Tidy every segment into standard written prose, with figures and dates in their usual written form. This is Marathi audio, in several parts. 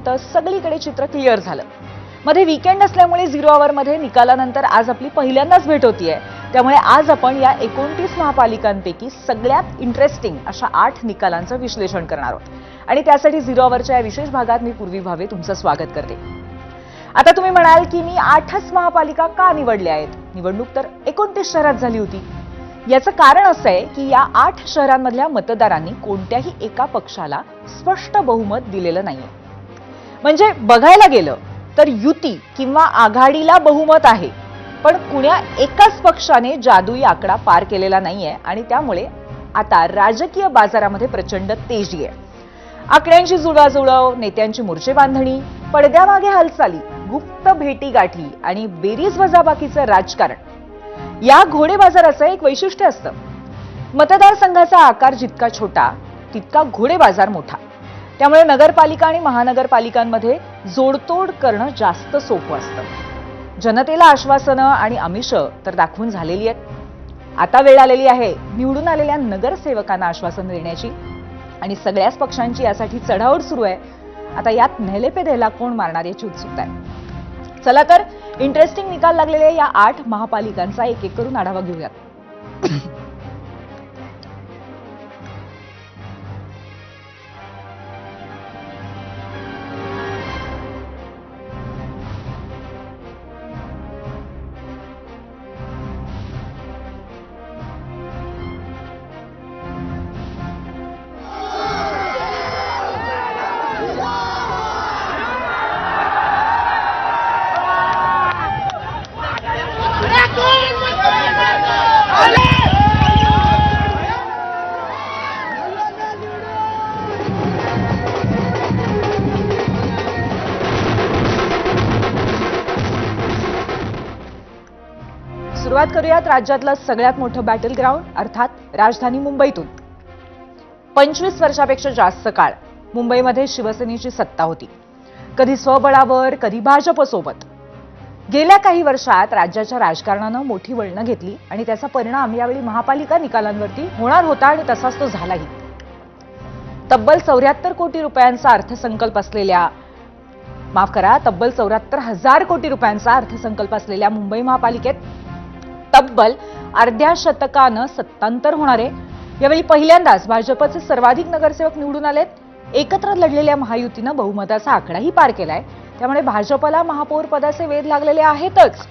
होईपर्यंत सगळीकडे चित्र क्लिअर झालं. मध्ये वीकेंड असल्यामुळे 0 आवरमध्ये निकालानंतर आज आपली पहिल्यांदाच भेट होतीये. त्यामुळे आज आपण या 29 महापालिकांपैकी सगळ्यात इंटरेस्टिंग अशा 8 निकालांचं विश्लेषण करणार आहोत आणि त्यासाठी 0 आवरच्या या विशेष भागात मी पूर्वी भावे तुमचं स्वागत करते. आता तुम्ही म्हणाल की मी 8च महापालिका का निवडल्या आहेत? निवडणूक तर 29 शहरात झाली होती. याचं कारण असं आहे की या 8 शहरांमधल्या मतदारांनी कोणत्याही एका पक्षाला स्पष्ट बहुमत दिलेलं नाहीये. म्हणजे बघायला गेलं तर युती किंवा आघाडीला बहुमत आहे, पण कुण्या एकाच पक्षाने जादुई आकडा पार केलेला नाहीये आणि त्यामुळे आता राजकीय बाजारामध्ये प्रचंड तेजी आहे. आकड्यांची जुळवाजुळव, नेत्यांची मोर्चे बांधणी, पडद्यामागे हालचाली, गुप्त भेटीगाठी आणि बेरीज वजाबाकीचं राजकारण, या घोडे बाजाराचं एक वैशिष्ट्य असतं. मतदारसंघाचा आकार जितका छोटा तितका घोडे बाजार मोठा. त्यामुळे नगरपालिका आणि महानगरपालिकांमध्ये जोडतोड करणं जास्त सोपं असतं. जनतेला आश्वासनं आणि आमिषं तर दाखवून झालेली आहेत. आता वेळ आलेली आहे निवडून आलेल्या नगरसेवकांना आश्वासन देण्याची आणि सगळ्याच पक्षांची यासाठी चढाओढ सुरू आहे. आता यात नेलेपेदेला कोण मारणार याची उत्सुकता आहे. चला तर इंटरेस्टिंग निकाल लागलेल्या या 8 महापालिकांचा एक एक करून आढावा घेऊयात. सुरुवात करूयात राज्यातलं सगळ्यात मोठं बॅटल ग्राउंड अर्थात राजधानी मुंबईतून. 25 वर्षापेक्षा जास्त काळ मुंबईमध्ये शिवसेनेची सत्ता होती, कधी स्वबळावर कधी भाजपसोबत. गेल्या काही वर्षात राज्याच्या राजकारणानं मोठी वळणं घेतली आणि त्याचा परिणाम यावेळी महापालिका निकालांवरती होणार होता आणि तसाच तो झालाही. तब्बल 74 कोटी रुपयांचा अर्थसंकल्प असलेल्या तब्बल 74,000 कोटी रुपयांचा अर्थसंकल्प असलेल्या मुंबई महापालिकेत तब्बल अर्ध्या शतकानं सत्तांतर होणार आहे. यावेळी पहिल्यांदाच भाजपचे सर्वाधिक नगरसेवक निवडून आलेत. एकत्र लढलेल्या महायुतीनं बहुमताचा आकडाही पार केलाय. त्यामुळे भाजपला महापौर पदाचे वेध लागलेले आहेतच,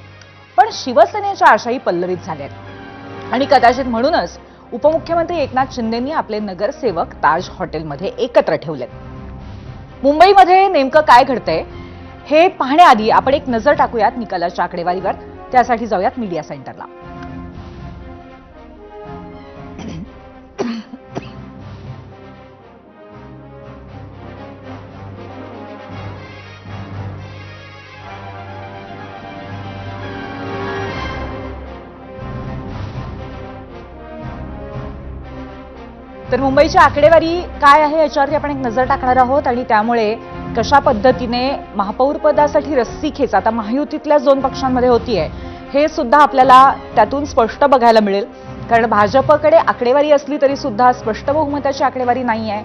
पण शिवसेनेच्या आशाही पल्लवित झाल्या आहेत आणि कदाचित म्हणूनच उपमुख्यमंत्री एकनाथ शिंदेंनी आपले नगरसेवक ताज हॉटेलमध्ये एकत्र ठेवलेत. मुंबईमध्ये नेमकं काय घडतंय हे पाहण्याआधी आपण एक नजर टाकूयात निकालाच्या आकडेवारीवर. त्यासाठी जाऊयात मीडिया सेंटरला. तर मुंबईची आकडेवारी काय आहे याच्यावरती आपण एक नजर टाकणार आहोत आणि त्यामुळे कशा पद्धतीने महापौर पदासाठी रस्सीखेच आता महायुतीतल्या 2 पक्षांमध्ये होतीये हे सुद्धा आपल्याला त्यातून स्पष्ट बघायला मिळेल. कारण भाजपकडे आकडेवारी असली तरी सुद्धा स्पष्ट बहुमताची आकडेवारी नाही आहे.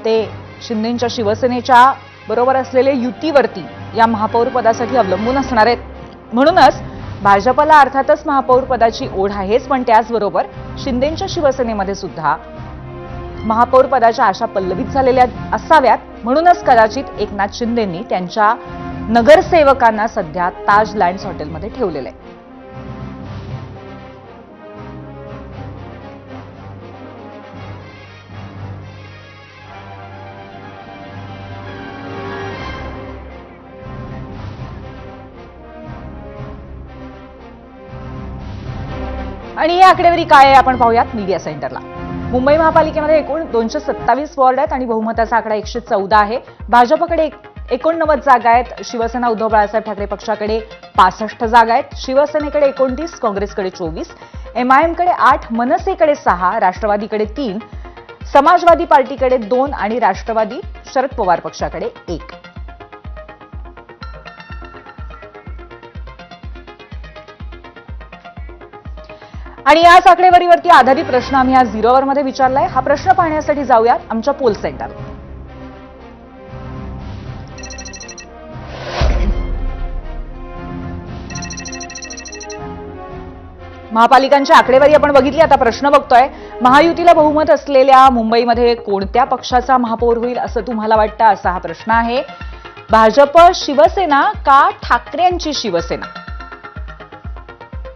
ते शिंदेंच्या शिवसेनेच्या बरोबर असलेल्या युतीवरती या महापौर पदासाठी अवलंबून असणार आहेत. म्हणूनच भाजपला अर्थातच महापौर पदाची ओढ आहेच, पण त्याचबरोबर शिंदेंच्या शिवसेनेमध्ये सुद्धा महापौर पदाच्या आशा पल्लवित झालेल्या असाव्यात. म्हणूनच कदाचित एकनाथ शिंदेंनी त्यांच्या नगरसेवकांना सध्या ताज लँड्स हॉटेलमध्ये ठेवलेलं आहे. आणि ही आकडेवारी काय आहे आपण पाहूयात मीडिया सेंटरला. मुंबई महापालिकेमध्ये एकूण 227 वॉर्ड आहेत आणि बहुमताचा आकडा 114 आहे. भाजपकडे 89 जागा आहेत. शिवसेना उद्धव बाळासाहेब ठाकरे पक्षाकडे 65 जागा आहेत. शिवसेनेकडे 29, काँग्रेसकडे 24, एमआयएमकडे 8, मनसेकडे 6, राष्ट्रवादीकडे 3, समाजवादी पार्टीकडे 2 आणि राष्ट्रवादी शरद पवार पक्षाकडे 1. आणि याच आकडेवारीवरती आधारित प्रश्न आम्ही आज 0 आवरमध्ये विचारलाय. हा प्रश्न पाहण्यासाठी जाऊयात आमच्या पोल सेंटर. महापालिकांची आकडेवारी आपण बघितली. आता प्रश्न बघतोय, महायुतीला बहुमत असलेल्या मुंबईमध्ये कोणत्या पक्षाचा महापौर होईल असं तुम्हाला वाटतं? असा हा प्रश्न आहे. भाजप शिवसेना का ठाकरेंची शिवसेना?